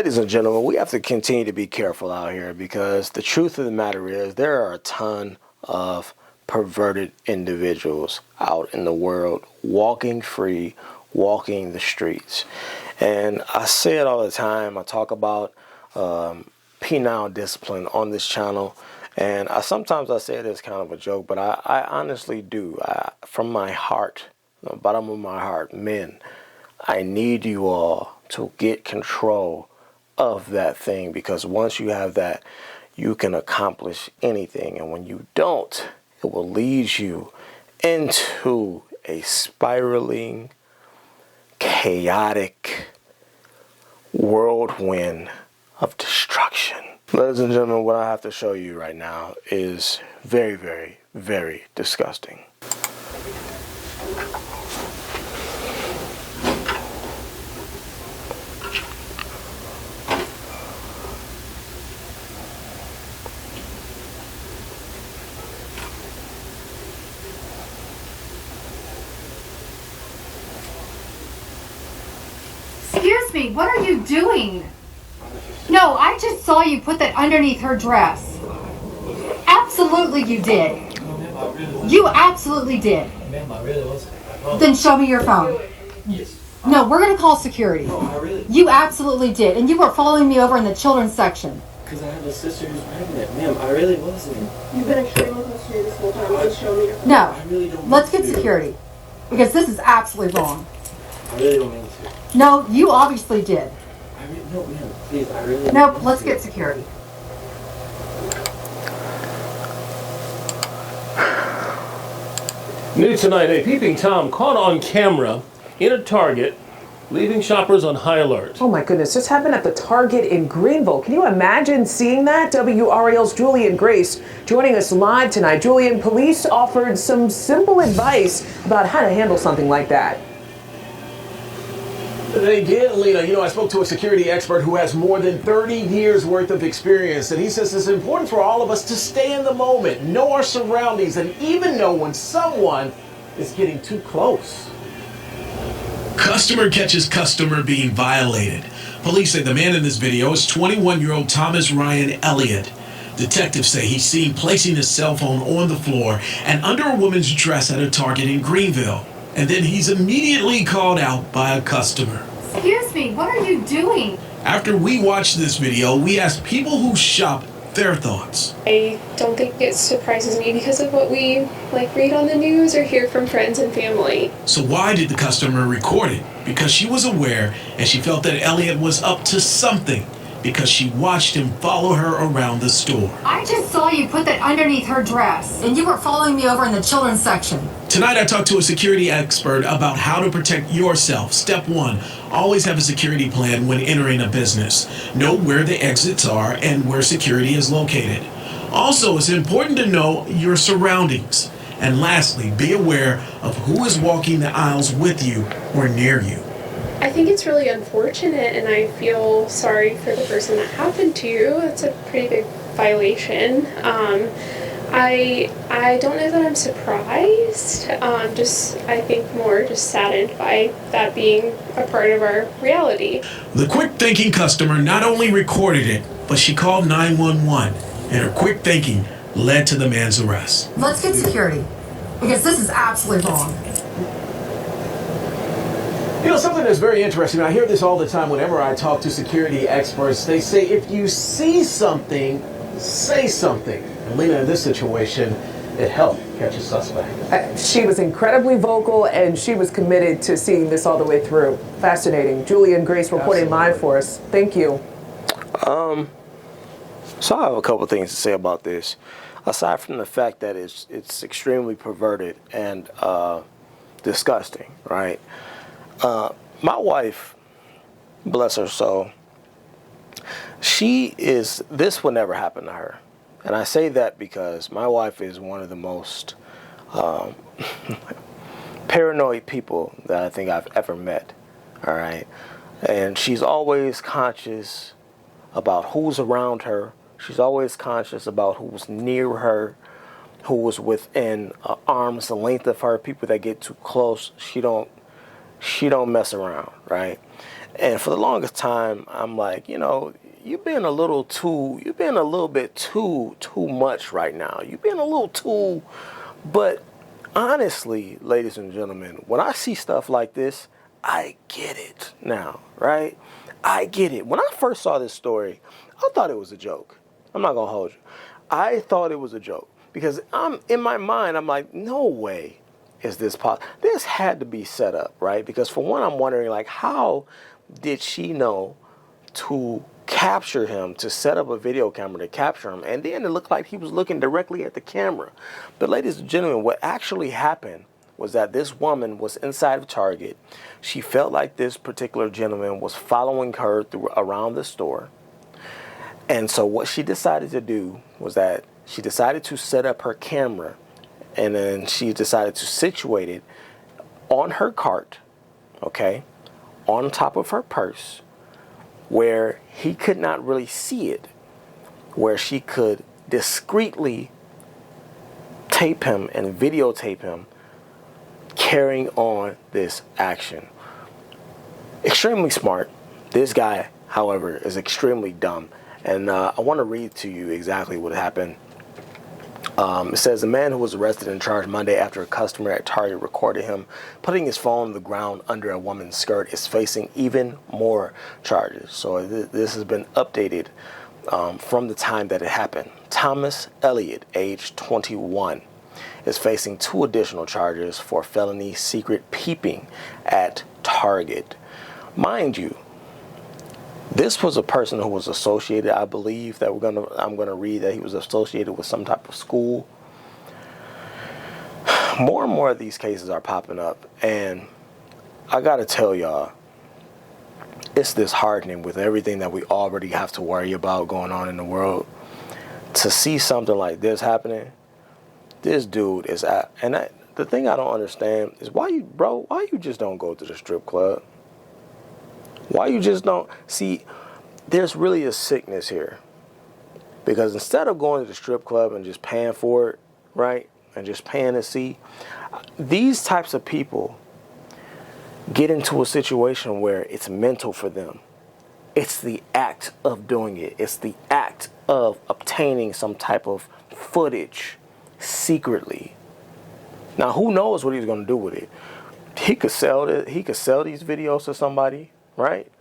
Ladies and gentlemen, we have to continue to be careful out here because the truth of the matter is there are a ton of perverted individuals out in the world walking free, walking the streets. And I say it all the time. I talk about penile discipline on this channel. And sometimes I say it as kind of a joke, but I honestly do. From my heart, the bottom of my heart, men, I need you all to get control of that thing, because once you have that, you can accomplish anything. And when you don't, it will lead you into a spiraling, chaotic whirlwind of destruction. Ladies and gentlemen, what I have to show you right now is very, very, very disgusting. Excuse me, what are you doing? No, I just saw you put that underneath her dress. Absolutely you did. You absolutely did. Ma'am, I really wasn't. Then show me your phone. Yes. No, we're going to call security. No, I really. You absolutely did. And you were following me over in the children's section. Because I have a sister who's pregnant. Ma'am, I really wasn't. You've been extremely close to me this whole time. Just show me your phone. No, I really don't mean let's get to. security. Because this is absolutely wrong. I really don't mean to. No, you obviously did. No, ma'am, please, I really Nope, don't let's mean to. get security. New tonight, a peeping Tom caught on camera in a Target, leaving shoppers on high alert. Oh my goodness, this happened at the Target in Greenville. Can you imagine seeing that? WRAL's Julian Grace joining us live tonight. Julian, police offered some simple advice about how to handle something like that. They did, Lena. You know, I spoke to a security expert who has more than 30 years worth of experience, and he says it's important for all of us to stay in the moment, know our surroundings, and even know when someone is getting too close. Customer catches customer being violated. Police say the man in this video is 21-year-old Thomas Ryan Elliott. Detectives say he's seen placing his cell phone on the floor and under a woman's dress at a Target in Greenville. And then he's immediately called out by a customer. Excuse me, what are you doing? After we watched this video, we asked people who shop their thoughts. I don't think it surprises me because of what we read on the news or hear from friends and family. So why did the customer record it? Because she was aware and she felt that Elliott was up to something, because she watched him follow her around the store. I just saw you put that underneath her dress. And you were following me over in the children's section. Tonight I talked to a security expert about how to protect yourself. Step 1, always have a security plan when entering a business. Know where the exits are and where security is located. Also, it's important to know your surroundings. And lastly, be aware of who is walking the aisles with you or near you. I think it's really unfortunate and I feel sorry for the person that happened to. It's a pretty big violation. I don't know that I'm surprised. I think more just saddened by that being a part of our reality. The quick thinking customer not only recorded it, but she called 911, and her quick thinking led to the man's arrest. Let's get security. Because this is absolutely wrong. You know, something that's very interesting, I hear this all the time whenever I talk to security experts. They say, if you see something, say something. And Lena, in this situation, it helped catch a suspect. She was incredibly vocal and she was committed to seeing this all the way through. Fascinating. Julian Grace reporting live for us. Thank you. So I have a couple things to say about this. Aside from the fact that it's extremely perverted and disgusting, right? My wife, bless her soul, this would never happen to her. And I say that because my wife is one of the most paranoid people that I think I've ever met, all right? And she's always conscious about who's around her. She's always conscious about who's near her, who is within arm's length of her. People that get too close, she don't mess around, right? And for the longest time, I'm like, you're being a little bit too much right now. You're being a little too, but honestly, ladies and gentlemen, when I see stuff like this, I get it now, right? I get it. When I first saw this story, I thought it was a joke. I'm not going to hold you. I thought it was a joke because in my mind, I'm like, no way is this possible. This had to be set up, right? Because for one, I'm wondering, like, how did she know to capture him, to set up a video camera to capture him? And then it looked like he was looking directly at the camera. But ladies and gentlemen, what actually happened was that this woman was inside of Target. She felt like this particular gentleman was following her around the store. And so what she decided to do was that she decided to set up her camera, and then she decided to situate it on her cart, okay, on top of her purse, where he could not really see it, where she could discreetly tape him and videotape him carrying on this action. Extremely smart. This guy, however, is extremely dumb. And I want to read to you exactly what happened. It says, the man who was arrested and charged Monday after a customer at Target recorded him putting his phone on the ground under a woman's skirt is facing even more charges. So this has been updated from the time that it happened. Thomas Elliott, age 21, is facing 2 additional charges for felony secret peeping at Target. Mind you, this was a person who was associated, I believe that I'm gonna read that he was associated with some type of school. More and more of these cases are popping up, and I gotta tell y'all, it's disheartening with everything that we already have to worry about going on in the world. To see something like this happening, this dude is at, and the thing I don't understand is why you just don't go to the strip club? Why you just don't see? There's really a sickness here, because instead of going to the strip club and just paying for it, right, and just paying to see, these types of people get into a situation where it's mental for them. It's the act of doing it. It's the act of obtaining some type of footage secretly. Now, who knows what he's going to do with it? He could sell it. He could sell these videos to somebody. Right?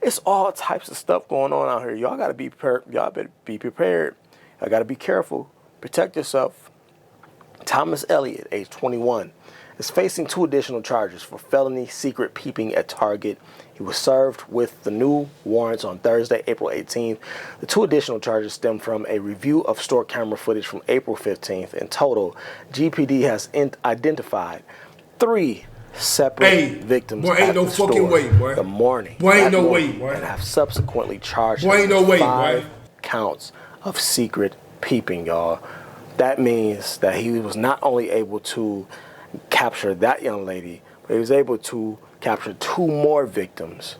It's all types of stuff going on out here. Y'all got to be prepared. Y'all better be prepared. Y'all got to be careful. Protect yourself. Thomas Elliott, age 21, is facing 2 additional charges for felony secret peeping at Target. He was served with the new warrants on Thursday, April 18th. The 2 additional charges stem from a review of store camera footage from April 15th. In total, GPD has identified 3 separate victims boy, ain't at no the fucking store way, boy. the morning. Boy, ain't no morning, way, boy. And have subsequently charged boy, ain't no way, 5 boy. counts of secret peeping, y'all. That means that he was not only able to capture that young lady, but he was able to capture 2 more victims.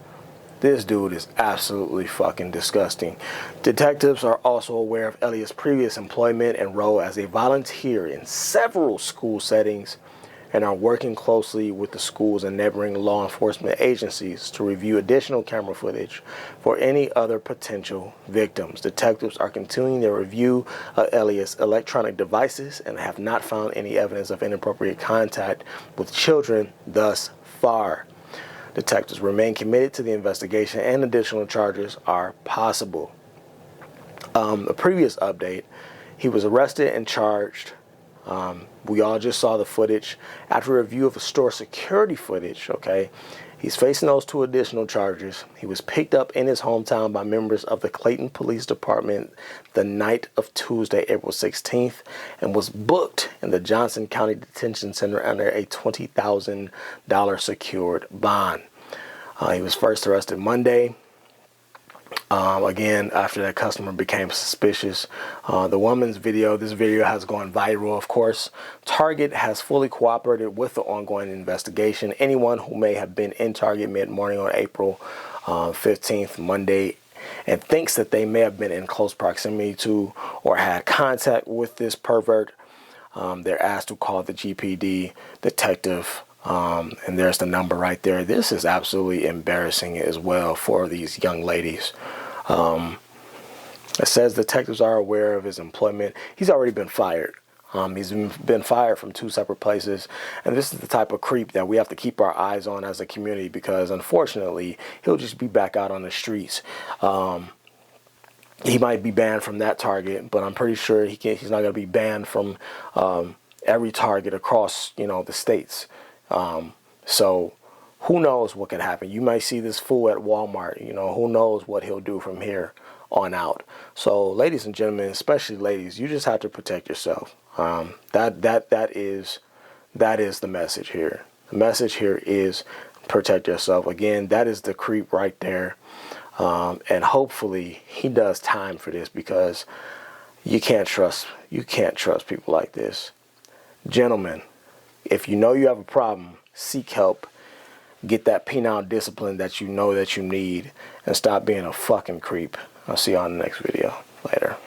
This dude is absolutely fucking disgusting. Detectives are also aware of Elliott's previous employment and role as a volunteer in several school settings, and are working closely with the schools and neighboring law enforcement agencies to review additional camera footage for any other potential victims. Detectives are continuing their review of Elliott's electronic devices and have not found any evidence of inappropriate contact with children thus far. Detectives remain committed to the investigation, and additional charges are possible. A previous update, he was arrested and charged. We all just saw the footage. After a review of the store security footage, okay, he's facing those 2 additional charges. He was picked up in his hometown by members of the Clayton Police Department the night of Tuesday, April 16th, and was booked in the Johnson County Detention Center under a $20,000 secured bond. He was first arrested Monday. Again, after that customer became suspicious. The woman's video, this video has gone viral, of course. Target has fully cooperated with the ongoing investigation. Anyone who may have been in Target mid-morning on April 15th, Monday, and thinks that they may have been in close proximity to or had contact with this pervert, they're asked to call the GPD detective And there's the number right there. This is absolutely embarrassing as well for these young ladies. It says detectives are aware of his employment. He's already been fired. He's been fired from 2 separate places. And this is the type of creep that we have to keep our eyes on as a community, because unfortunately, he'll just be back out on the streets. He might be banned from that target, but I'm pretty sure he's not going to be banned from every target across, the states. So who knows what could happen? You might see this fool at Walmart. Who knows what he'll do from here on out. So, ladies and gentlemen, especially ladies, you just have to protect yourself. That is the message here. The message here is protect yourself. Again, that is the creep right there. And hopefully he does time for this, because you can't trust people like this. Gentlemen, if you know you have a problem, seek help. Get that penile discipline that you know that you need, and stop being a fucking creep. I'll see you on the next video. Later.